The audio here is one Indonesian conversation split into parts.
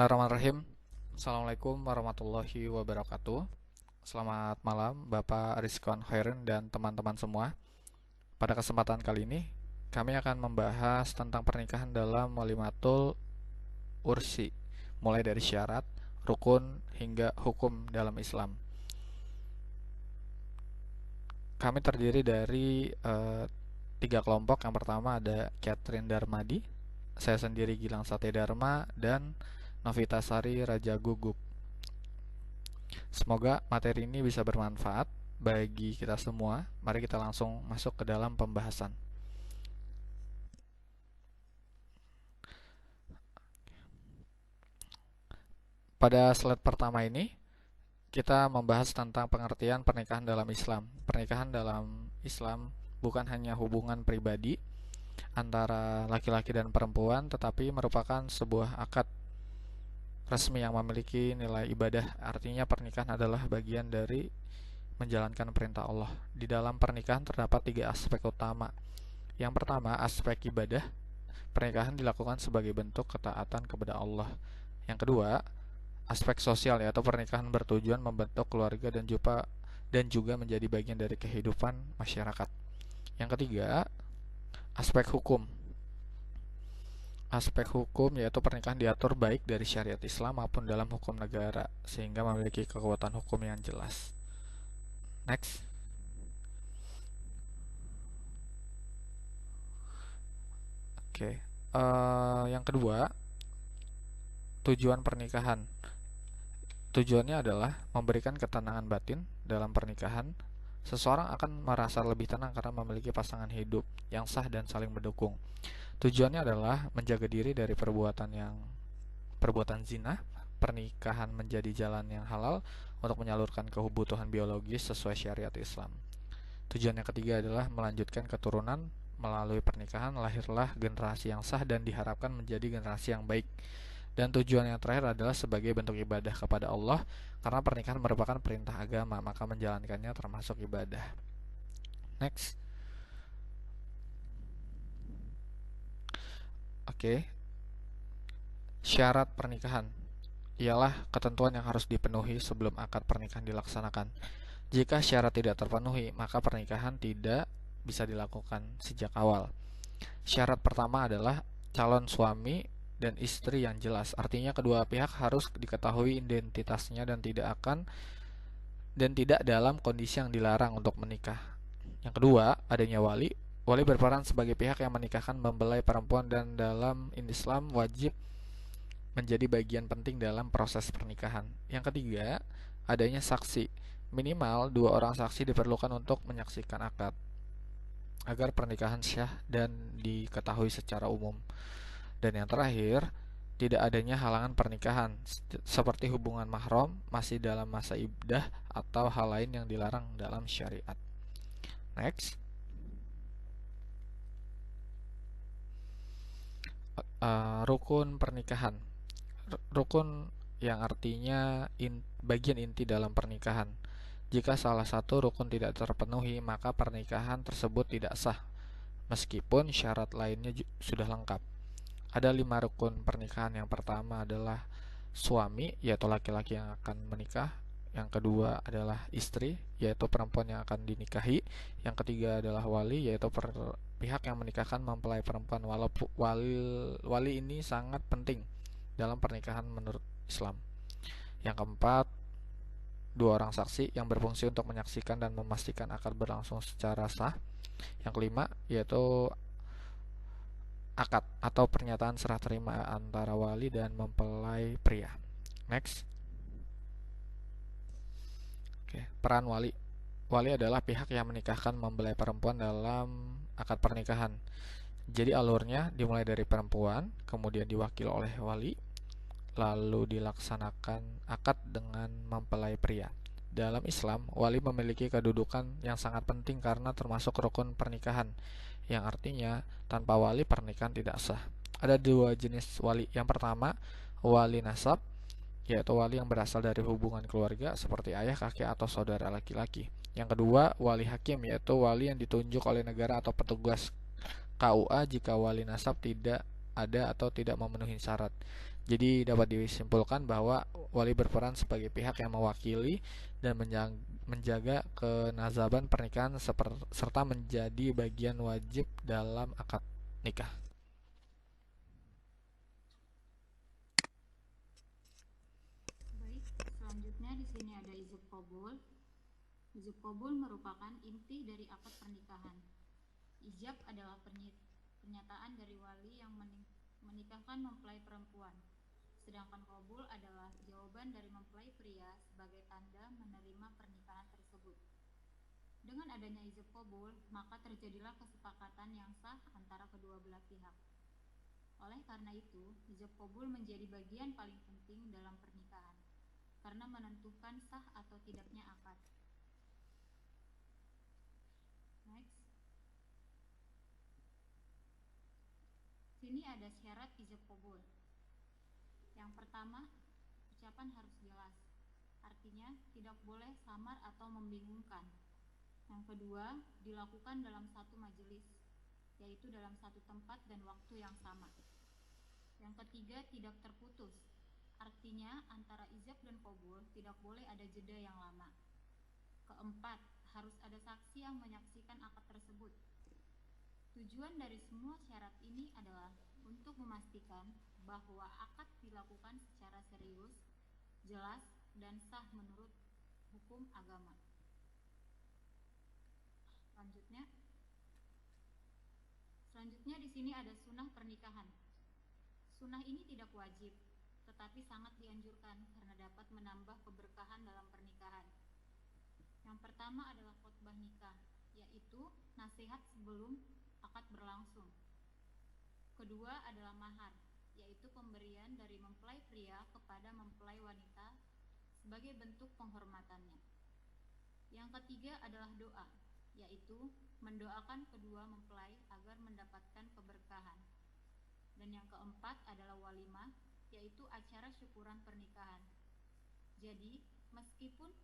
Bismillahirrahmanirrahim. Assalamualaikum warahmatullahi wabarakatuh. Selamat malam Bapak Rizwan Khairin dan teman-teman semua. Pada kesempatan kali ini kami akan membahas tentang pernikahan dalam Walimatul Ursi, mulai dari syarat, rukun, hingga hukum dalam Islam. Kami terdiri dari tiga kelompok. Yang pertama ada Catherine Darmadi, saya sendiri Gilang Sate Dharma, dan Novitasari Raja Guguk. Semoga materi ini bisa bermanfaat bagi kita semua. Mari kita langsung masuk ke dalam pembahasan. Pada slide pertama ini, kita membahas tentang pengertian pernikahan dalam Islam. Pernikahan dalam Islam bukan hanya hubungan pribadi antara laki-laki dan perempuan, tetapi merupakan sebuah akad resmi yang memiliki nilai ibadah. Artinya pernikahan adalah bagian dari menjalankan perintah Allah. Di dalam pernikahan terdapat tiga aspek utama. Yang pertama, aspek ibadah. Pernikahan dilakukan sebagai bentuk ketaatan kepada Allah. Yang kedua, aspek sosial, yaitu pernikahan bertujuan membentuk keluarga dan juga menjadi bagian dari kehidupan masyarakat. Yang ketiga, aspek hukum. Aspek hukum yaitu pernikahan diatur baik dari syariat Islam maupun dalam hukum negara, sehingga memiliki kekuatan hukum yang jelas. Next. Oke. Yang kedua, tujuan pernikahan. Tujuannya adalah memberikan ketenangan batin dalam pernikahan. Seseorang akan merasa lebih tenang karena memiliki pasangan hidup yang sah dan saling mendukung. Tujuannya adalah menjaga diri dari perbuatan zina. Pernikahan menjadi jalan yang halal untuk menyalurkan kebutuhan biologis sesuai syariat Islam. Tujuan yang ketiga adalah melanjutkan keturunan. Melalui pernikahan lahirlah generasi yang sah dan diharapkan menjadi generasi yang baik. Dan tujuan yang terakhir adalah sebagai bentuk ibadah kepada Allah, karena pernikahan merupakan perintah agama, maka menjalankannya termasuk ibadah. Next. Oke. Syarat pernikahan ialah ketentuan yang harus dipenuhi sebelum akad pernikahan dilaksanakan. Jika syarat tidak terpenuhi, maka pernikahan tidak bisa dilakukan sejak awal. Syarat pertama adalah calon suami dan istri yang jelas. Artinya kedua pihak harus diketahui identitasnya dan tidak dalam kondisi yang dilarang untuk menikah. Yang kedua, adanya wali. Wali berperan sebagai pihak yang menikahkan mempelai perempuan dan dalam Islam wajib menjadi bagian penting dalam proses pernikahan. Yang ketiga, adanya saksi. Minimal 2 orang saksi diperlukan untuk menyaksikan akad agar pernikahan syah dan diketahui secara umum. Dan yang terakhir, tidak adanya halangan pernikahan seperti hubungan mahram, masih dalam masa iddah, atau hal lain yang dilarang dalam syariat. Next. Rukun pernikahan. Rukun yang artinya bagian inti dalam pernikahan. Jika salah satu rukun tidak terpenuhi, maka pernikahan tersebut tidak sah, meskipun syarat lainnya sudah lengkap. Ada 5 rukun pernikahan. Yang pertama adalah suami, yaitu laki-laki yang akan menikah. Yang kedua adalah istri, yaitu perempuan yang akan dinikahi. Yang ketiga adalah wali, yaitu pihak yang menikahkan mempelai perempuan. Walaupun wali ini sangat penting dalam pernikahan menurut Islam. Yang keempat, 2 orang saksi yang berfungsi untuk menyaksikan dan memastikan akad berlangsung secara sah. Yang kelima, yaitu akad atau pernyataan serah terima antara wali dan mempelai pria. Next. Oke, peran wali. Wali adalah pihak yang menikahkan mempelai perempuan dalam akad pernikahan. Jadi alurnya dimulai dari perempuan, kemudian diwakili oleh wali, lalu dilaksanakan akad dengan mempelai pria. Dalam Islam, wali memiliki kedudukan yang sangat penting karena termasuk rukun pernikahan, yang artinya tanpa wali pernikahan tidak sah. Ada 2 jenis wali. Yang pertama, wali nasab, yaitu wali yang berasal dari hubungan keluarga seperti ayah, kakek, atau saudara laki-laki. Yang kedua, wali hakim, yaitu wali yang ditunjuk oleh negara atau petugas KUA jika wali nasab tidak ada atau tidak memenuhi syarat. Jadi dapat disimpulkan bahwa wali berperan sebagai pihak yang mewakili dan menjaga kenazaban pernikahan serta menjadi bagian wajib dalam akad nikah. Baik, selanjutnya di sini ada ijab qabul. Ijab qabul merupakan inti dari akad pernikahan. Ijab adalah pernyataan dari wali yang menikahkan mempelai perempuan. Sedangkan qabul adalah jawaban dari mempelai pria sebagai tanda menerima pernikahan tersebut. Dengan adanya ijab qabul, maka terjadilah kesepakatan yang sah antara kedua belah pihak. Oleh karena itu, ijab qabul menjadi bagian paling penting dalam pernikahan, karena menentukan sah atau tidaknya akad. Next. Sini ada syarat ijab qabul. Yang pertama, ucapan harus jelas. Artinya, tidak boleh samar atau membingungkan. Yang kedua, dilakukan dalam satu majelis, yaitu dalam satu tempat dan waktu yang sama. Yang ketiga, tidak terputus. Artinya, antara ijab dan qabul tidak boleh ada jeda yang lama. Keempat, harus ada saksi yang menyaksikan akad tersebut. Tujuan dari semua syarat ini adalah untuk memastikan bahwa akad dilakukan secara serius, jelas, dan sah menurut hukum agama. Selanjutnya di sini ada sunnah pernikahan. Sunnah ini tidak wajib, tetapi sangat dianjurkan karena dapat menambah keberkahan dalam pernikahan. Yang pertama adalah khotbah nikah, yaitu nasihat sebelum akad berlangsung. Kedua adalah mahar, yaitu pemberian dari mempelai pria kepada mempelai wanita sebagai bentuk penghormatannya. Yang ketiga adalah doa, yaitu mendoakan kedua mempelai agar mendapatkan keberkahan. Dan yang keempat adalah walimah, yaitu acara syukuran pernikahan. Jadi, meskipun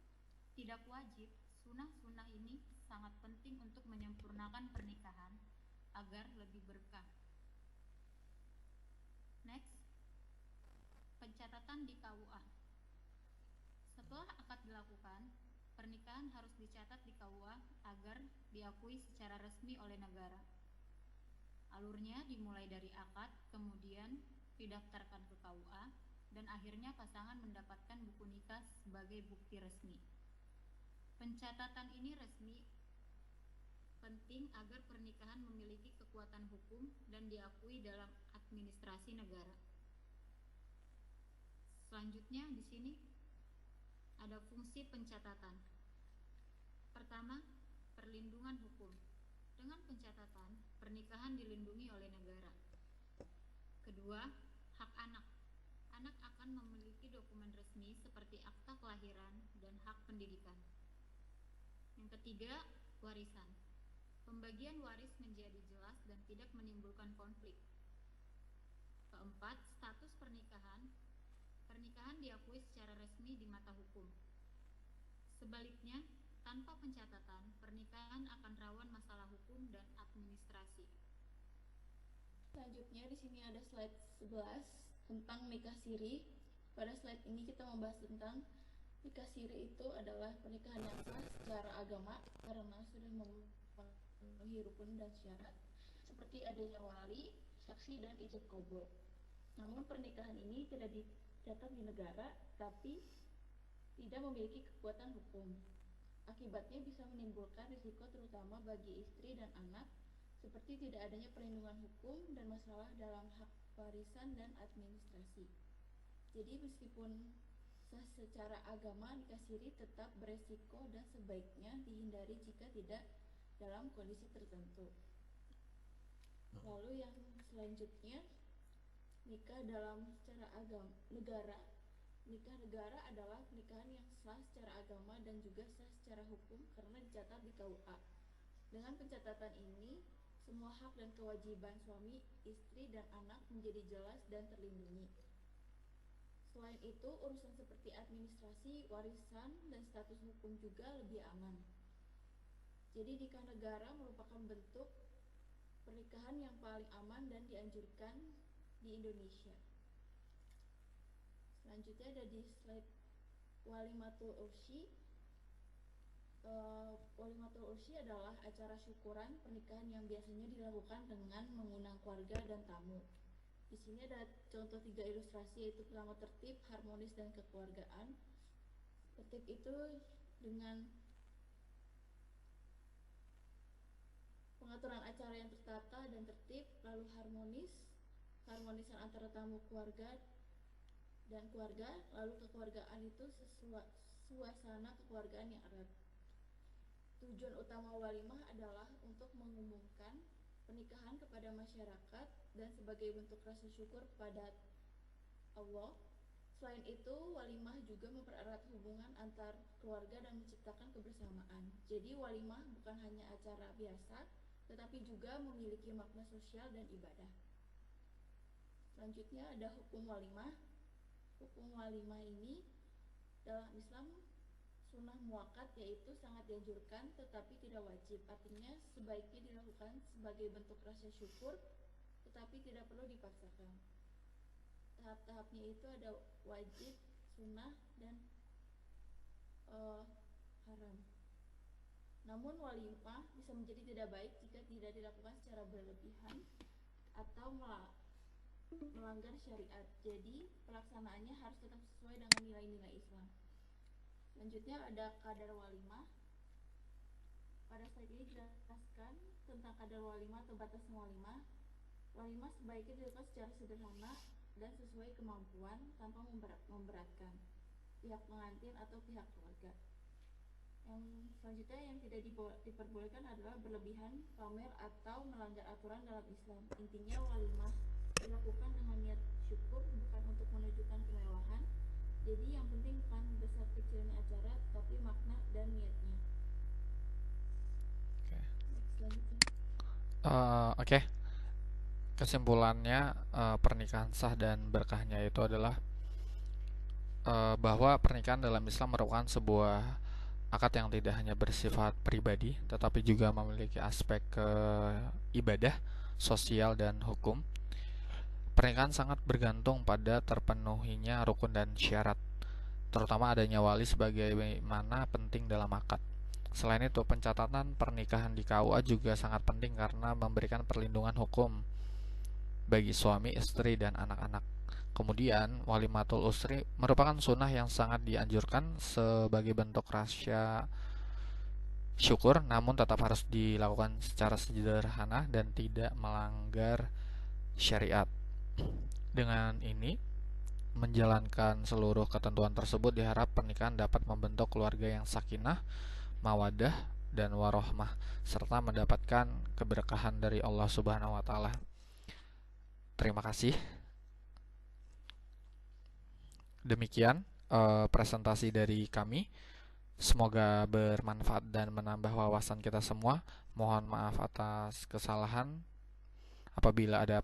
tidak wajib, sunnah-sunnah ini sangat penting untuk menyempurnakan pernikahan agar lebih berkah. Next, pencatatan di KUA. Setelah akad dilakukan, pernikahan harus dicatat di KUA agar diakui secara resmi oleh negara. Alurnya dimulai dari akad, kemudian didaftarkan ke KUA, dan akhirnya pasangan mendapatkan buku nikah sebagai bukti resmi. Pencatatan ini penting agar pernikahan memiliki kekuatan hukum dan diakui dalam administrasi negara. Selanjutnya di sini ada fungsi pencatatan. Pertama, perlindungan hukum. Dengan pencatatan, pernikahan dilindungi oleh negara. Kedua, hak anak. Anak akan memiliki dokumen resmi seperti akta kelahiran dan hak pendidikan. Yang ketiga, warisan. Pembagian waris menjadi jelas dan tidak menimbulkan konflik. Keempat, status pernikahan. Pernikahan diakui secara resmi di mata hukum. Sebaliknya, tanpa pencatatan, pernikahan akan rawan masalah hukum dan administrasi. Selanjutnya di sini ada slide 11 tentang nikah siri. Pada slide ini kita membahas tentang nikah siri itu adalah pernikahan yang sah secara agama karena sudah memenuhi rukun dan syarat seperti adanya wali, saksi, dan ijab qabul. Namun pernikahan ini tidak dicatat di negara tapi tidak memiliki kekuatan hukum. Akibatnya bisa menimbulkan risiko terutama bagi istri dan anak seperti tidak adanya perlindungan hukum dan masalah dalam hak warisan dan administrasi. Jadi meskipun sah secara agama, nikah siri tetap beresiko dan sebaiknya dihindari jika tidak dalam kondisi tertentu. Lalu yang selanjutnya, nikah dalam secara negara. Nikah negara adalah pernikahan yang sah secara agama dan juga sah secara hukum karena dicatat di KUA. Dengan pencatatan ini, semua hak dan kewajiban suami, istri, dan anak menjadi jelas dan terlindungi. Selain itu, urusan seperti administrasi, warisan, dan status hukum juga lebih aman. Jadi nikah negara merupakan bentuk pernikahan yang paling aman dan dianjurkan di Indonesia. Selanjutnya ada di slide Walimatul Ursyi. Walimatul Ursyi adalah acara syukuran pernikahan yang biasanya dilakukan dengan mengundang keluarga dan tamu. Di sini ada contoh 3 ilustrasi, yaitu pertama tertib, harmonis, dan kekeluargaan. Tertib itu dengan pengaturan acara yang tertata dan tertib, lalu keharmonisan antara tamu keluarga dan keluarga, lalu kekeluargaan itu suasana kekeluargaan yang erat. Tujuan utama walimah adalah untuk mengumumkan pernikahan kepada masyarakat dan sebagai bentuk rasa syukur kepada Allah. Selain itu, walimah juga mempererat hubungan antar keluarga dan menciptakan kebersamaan. Jadi walimah bukan hanya acara biasa, tetapi juga memiliki makna sosial dan ibadah. Selanjutnya ada hukum walimah. Hukum walimah ini dalam Islam sunnah muakkad, yaitu sangat dianjurkan tetapi tidak wajib. Artinya sebaiknya dilakukan sebagai bentuk rasa syukur tetapi tidak perlu dipaksakan. Tahap-tahapnya itu ada wajib, sunnah, dan haram. Namun walimah bisa menjadi tidak baik jika tidak dilakukan secara berlebihan atau melanggar syariat. Jadi pelaksanaannya harus tetap sesuai dengan nilai-nilai Islam. Selanjutnya ada kadar walimah. Pada slide ini dijelaskan tentang kadar walimah atau batasan walimah. Walimah sebaiknya dilakukan secara sederhana dan sesuai kemampuan tanpa memberatkan pihak pengantin atau pihak keluarga. Yang selanjutnya yang tidak diperbolehkan adalah berlebihan, pamer, atau melanggar aturan dalam Islam. Intinya walimah dilakukan dengan niat syukur, bukan untuk menunjukkan kemewahan. Jadi yang penting bukan besar kecilnya acara, tapi makna dan niatnya. Oke. Kesimpulannya, pernikahan sah dan berkahnya itu adalah bahwa pernikahan dalam Islam merupakan sebuah akad yang tidak hanya bersifat pribadi, tetapi juga memiliki aspek ibadah, sosial, dan hukum. Pernikahan sangat bergantung pada terpenuhinya rukun dan syarat, terutama adanya wali sebagaimana penting dalam akad. Selain itu, pencatatan pernikahan di KUA juga sangat penting karena memberikan perlindungan hukum bagi suami, istri, dan anak-anak. Kemudian, walimatul usri merupakan sunnah yang sangat dianjurkan sebagai bentuk rasa syukur, namun tetap harus dilakukan secara sederhana dan tidak melanggar syariat. Dengan ini, menjalankan seluruh ketentuan tersebut diharap pernikahan dapat membentuk keluarga yang sakinah, mawadah, dan warohmah, serta mendapatkan keberkahan dari Allah Subhanahu wa Ta'ala. Terima kasih. Demikian presentasi dari kami. Semoga bermanfaat dan menambah wawasan kita semua. Mohon maaf atas kesalahan apabila ada.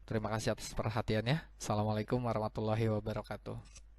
Terima kasih atas perhatiannya. Assalamualaikum warahmatullahi wabarakatuh.